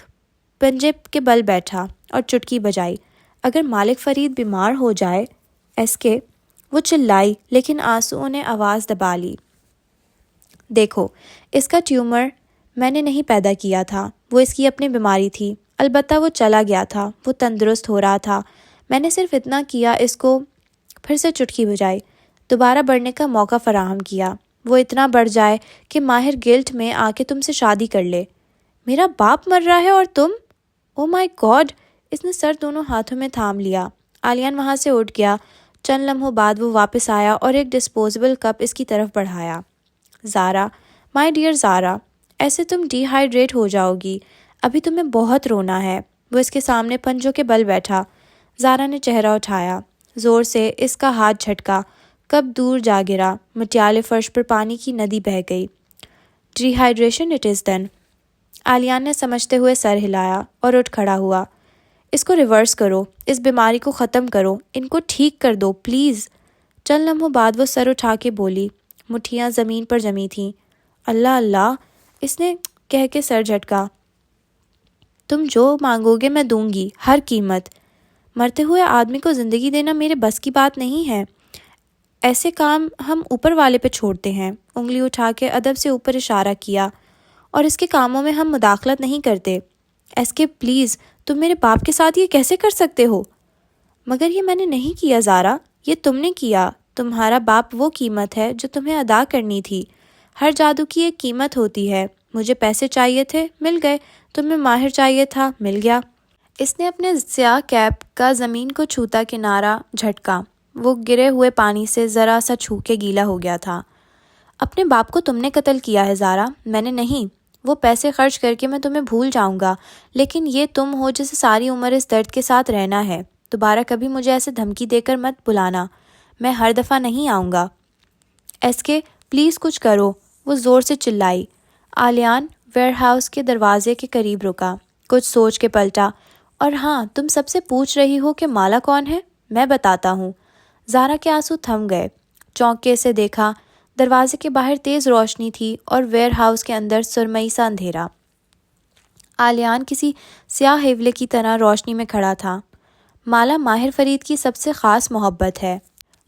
پنجے کے بل بیٹھا اور چٹکی بجائی۔ اگر مالک فرید بیمار ہو جائے، ایس کے، وہ چلائی، لیکن آنسوؤں نے آواز دبا لی۔ دیکھو، اس کا ٹیومر میں نے نہیں پیدا کیا تھا، وہ اس کی اپنی بیماری تھی۔ البتہ وہ چلا گیا تھا، وہ تندرست ہو رہا تھا، میں نے صرف اتنا کیا، اس کو پھر سے چٹکی بجائی، دوبارہ بڑھنے کا موقع فراہم کیا، وہ اتنا بڑھ جائے کہ ماہر گلٹ میں آ کے تم سے شادی کر لے۔ میرا باپ مر رہا ہے اور تم؟ او مائی گاڈ! اس نے سر دونوں ہاتھوں میں تھام لیا۔ آلیان وہاں سے اٹھ گیا۔ چند لمحوں بعد وہ واپس آیا اور ایک ڈسپوزیبل کپ اس کی طرف بڑھایا۔ زارا، مائی ڈیئر زارا، ایسے تم ڈی ہائیڈریٹ ہو جاؤ گی، ابھی تمہیں بہت رونا ہے۔ وہ اس کے سامنے پنجوں کے بل بیٹھا۔ زارا نے چہرہ اٹھایا، زور سے اس کا ہاتھ جھٹکا، کب دور جا گرا، مٹیالے فرش پر پانی کی ندی بہہ گئی۔ ڈی ہائیڈریشن اٹ از دین۔ آلیان نے سمجھتے ہوئے سر ہلایا اور اٹھ کھڑا ہوا۔ اس کو ریورس کرو، اس بیماری کو ختم کرو، ان کو ٹھیک کر دو پلیز۔ چند لمحوں بعد وہ سر اٹھا کے بولی، مٹھیاں زمین پر جمی تھیں۔ اللہ اللہ، اس نے کہہ کے سر جھٹکا۔ تم جو مانگو گے میں دوں گی، ہر قیمت۔ مرتے ہوئے آدمی کو زندگی دینا میرے بس کی بات نہیں ہے، ایسے کام ہم اوپر والے پہ چھوڑتے ہیں۔ انگلی اٹھا کے ادب سے اوپر اشارہ کیا، اور اس کے کاموں میں ہم مداخلت نہیں کرتے۔ ایس کے، پلیز، تم میرے باپ کے ساتھ یہ کیسے کر سکتے ہو؟ مگر یہ میں نے نہیں کیا زارا، یہ تم نے کیا۔ تمہارا باپ وہ قیمت ہے جو تمہیں ادا کرنی تھی۔ ہر جادو کی ایک قیمت ہوتی ہے۔ مجھے پیسے چاہیے تھے، مل گئے، تمہیں ماہر چاہیے تھا، مل گیا۔ اس نے اپنے سیاہ کیپ کا زمین کو چھوتا کنارہ جھٹکا، وہ گرے ہوئے پانی سے ذرا سا چھو کے گیلا ہو گیا تھا۔ اپنے باپ کو تم نے قتل کیا ہے زارا، میں نے نہیں۔ وہ پیسے خرچ کر کے میں تمہیں بھول جاؤں گا، لیکن یہ تم ہو جسے ساری عمر اس درد کے ساتھ رہنا ہے۔ دوبارہ کبھی مجھے ایسے دھمکی دے کر مت بلانا، میں ہر دفعہ نہیں آؤں گا۔ ایس کے، پلیز کچھ کرو، وہ زور سے چلائی۔ آلیان ویئر ہاؤس کے دروازے کے قریب رکا، کچھ سوچ کے پلٹا، اور ہاں، تم سب سے پوچھ رہی ہو کہ مالا کون ہے؟ میں بتاتا ہوں۔ زارا کے آنسو تھم گئے، چونکے سے دیکھا، دروازے کے باہر تیز روشنی تھی اور ویئر ہاؤس کے اندر سرمئی سا اندھیرا۔ آلیان کسی سیاہ حیولے کی طرح روشنی میں کھڑا تھا۔ مالا ماہر فرید کی سب سے خاص محبت ہے،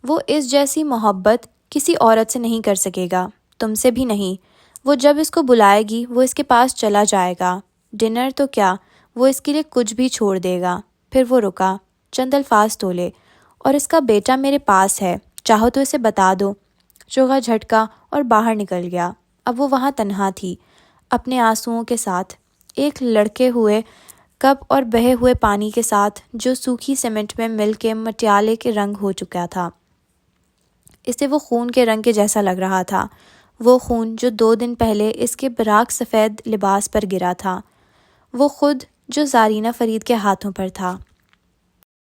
وہ اس جیسی محبت کسی عورت سے نہیں کر سکے گا، تم سے بھی نہیں۔ وہ جب اس کو بلائے گی وہ اس کے پاس چلا جائے گا، ڈنر تو کیا، وہ اس کے لیے کچھ بھی چھوڑ دے گا۔ پھر وہ رکا، چند الفاظ تولے، اور اس کا بیٹا میرے پاس ہے، چاہو تو اسے بتا دو۔ چوغا جھٹکا اور باہر نکل گیا۔ اب وہ وہاں تنہا تھی، اپنے آنسوؤں کے ساتھ، ایک لڑکے ہوئے کپ اور بہے ہوئے پانی کے ساتھ جو سوکھی سیمنٹ میں مل کے مٹیالے کے رنگ ہو چکا تھا۔ اسے وہ خون کے رنگ کے جیسا لگ رہا تھا، وہ خون جو 2 دن پہلے اس کے براق سفید لباس پر گرا تھا، وہ خود جو زارینہ فرید کے ہاتھوں پر تھا۔